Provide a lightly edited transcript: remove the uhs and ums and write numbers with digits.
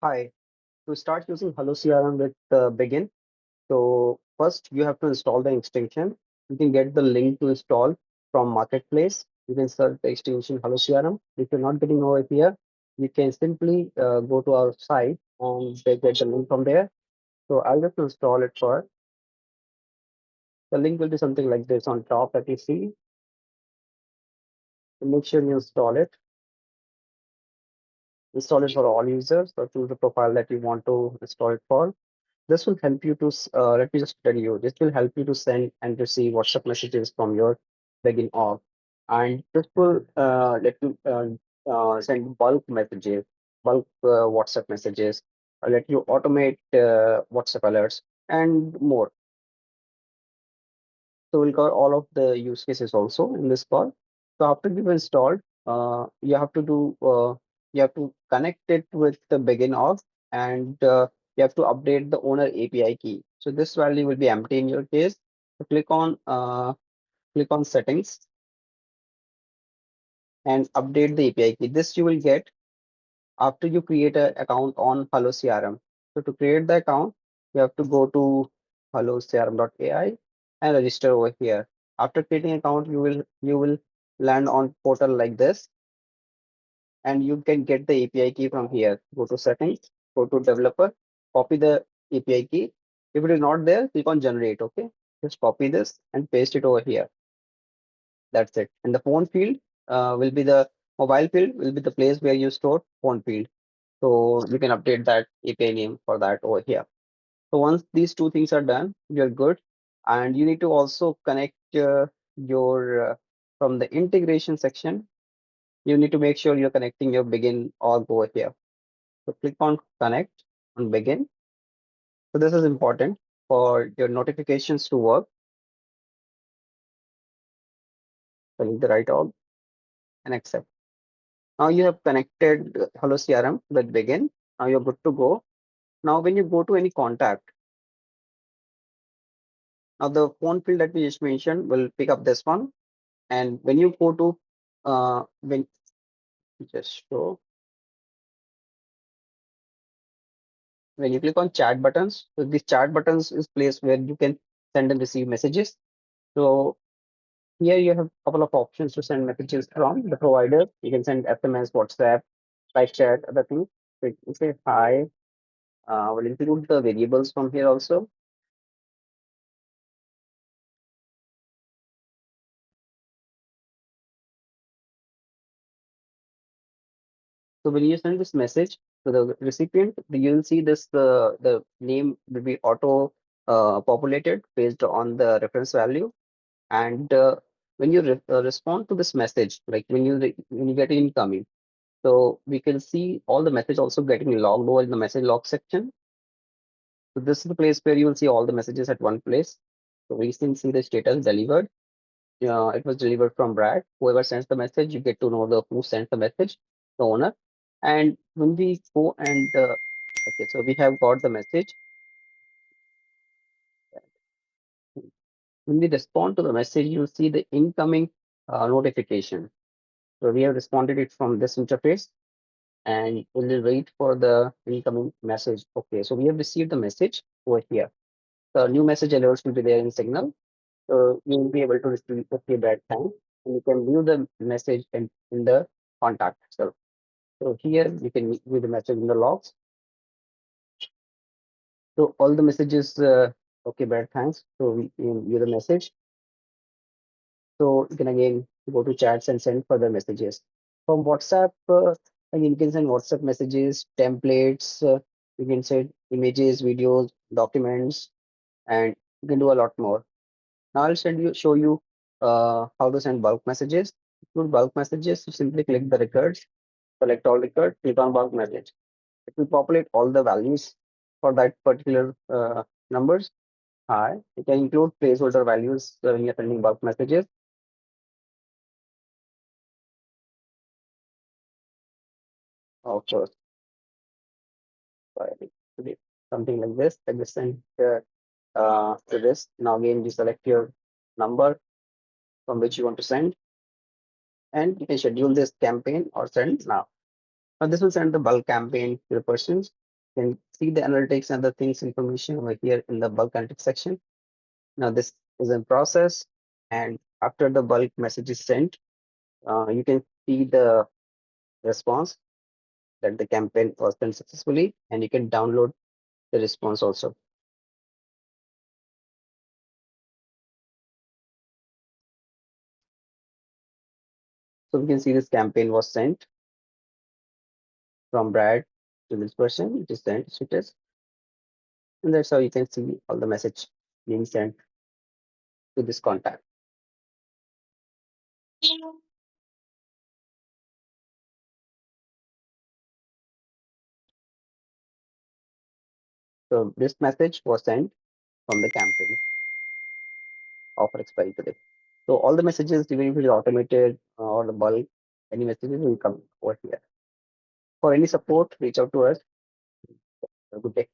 Hi, to start using HelloCRM with Bigin, so first you have to install the extension. You can get the link to install from Marketplace. You can search the extension HelloCRM. If you're not getting over here, you can simply go to our site and get the link from there. So I'll just install it first. The link will be something like this on top that you see. So make sure you install it. Install it for all users. So choose the profile that you want to install it for. This will help you to, let me just tell you, this will help you to send and receive WhatsApp messages from your Begin org. And this will let you send bulk messages, bulk WhatsApp messages, let you automate WhatsApp alerts and more. So we'll cover all of the use cases also in this call. So after you've installed, you have to do you have to connect it with the Begin org, and you have to update the owner API key. So this value will be empty in your case. So click on settings and update the API key. This you will get after you create an account on HelloCRM. So to create the account, you have to go to hellocrm.ai and register over here. After creating an account, you will land on portal like this, and you can get the API key from here. Go to settings, go to developer, copy the API key. If it is not there, click on generate. Okay, just copy this and paste it over here. That's it. And the phone field will be the mobile field will be the place where you store phone field. So you can update that API name for that over here. So once these two things are done, you're good. And you need to also connect your from the integration section. You need to make sure you're connecting your Begin org over here. So click on connect on Begin. So this is important for your notifications to work. Select the right org and accept. Now you have connected HelloCRM with Begin. Now you're good to go. Now when you go to any contact, now the phone field that we just mentioned will pick up this one. And when you go to when just show when you click on chat buttons, so these chat buttons is place where you can send and receive messages. So here you have a couple of options to send messages from the provider. You can send SMS, WhatsApp, live chat, other things. So you say hi. We'll include the variables from here also. So when you send this message to the recipient, you will see this the name will be auto populated based on the reference value. And when you respond to this message, like when you get incoming, so we can see all the message also getting logged over in the message log section. So this is the place where you will see all the messages at one place. So we can see the status delivered. It was delivered from Brad. Whoever sends the message, you get to know the who sent the message, the owner. And when we go and okay, so we have got the message. When we respond to the message, you'll see the incoming notification. So we have responded it from this interface, and we'll wait for the incoming message. Okay, so we have received the message over here. The new message alerts will be there in Signal. So you will be able to receive the feedback time, and you can view the message in the contact itself. So here you can view the message in the logs. So all the messages, okay, bad, thanks. So we can view the message. So you can again go to chats and send further messages. From WhatsApp, again, you can send WhatsApp messages, templates, you can send images, videos, documents, and you can do a lot more. Now I'll show you how to send bulk messages. To bulk messages, you simply click the records, select all records, click on bulk message. It will populate all the values for that particular numbers. Hi, you can include placeholder values when you're sending bulk messages. Of course, something like this. I just send to this. Now again, you select your number from which you want to send, and you can schedule this campaign or send now. Now this will send the bulk campaign to the persons. You can see the analytics and the things information over here in the bulk analytics section. Now this is in process, and after the bulk message is sent, you can see the response that the campaign was done successfully, and you can download the response also. So we can see this campaign was sent from Brad to this person. It is sent status, and that's how you can see all the message being sent to this contact. So this message was sent from the campaign offer expiry today. So all the messages, even if it is automated or the bulk, any messages will come over here. For any support, reach out to us. Have a good day.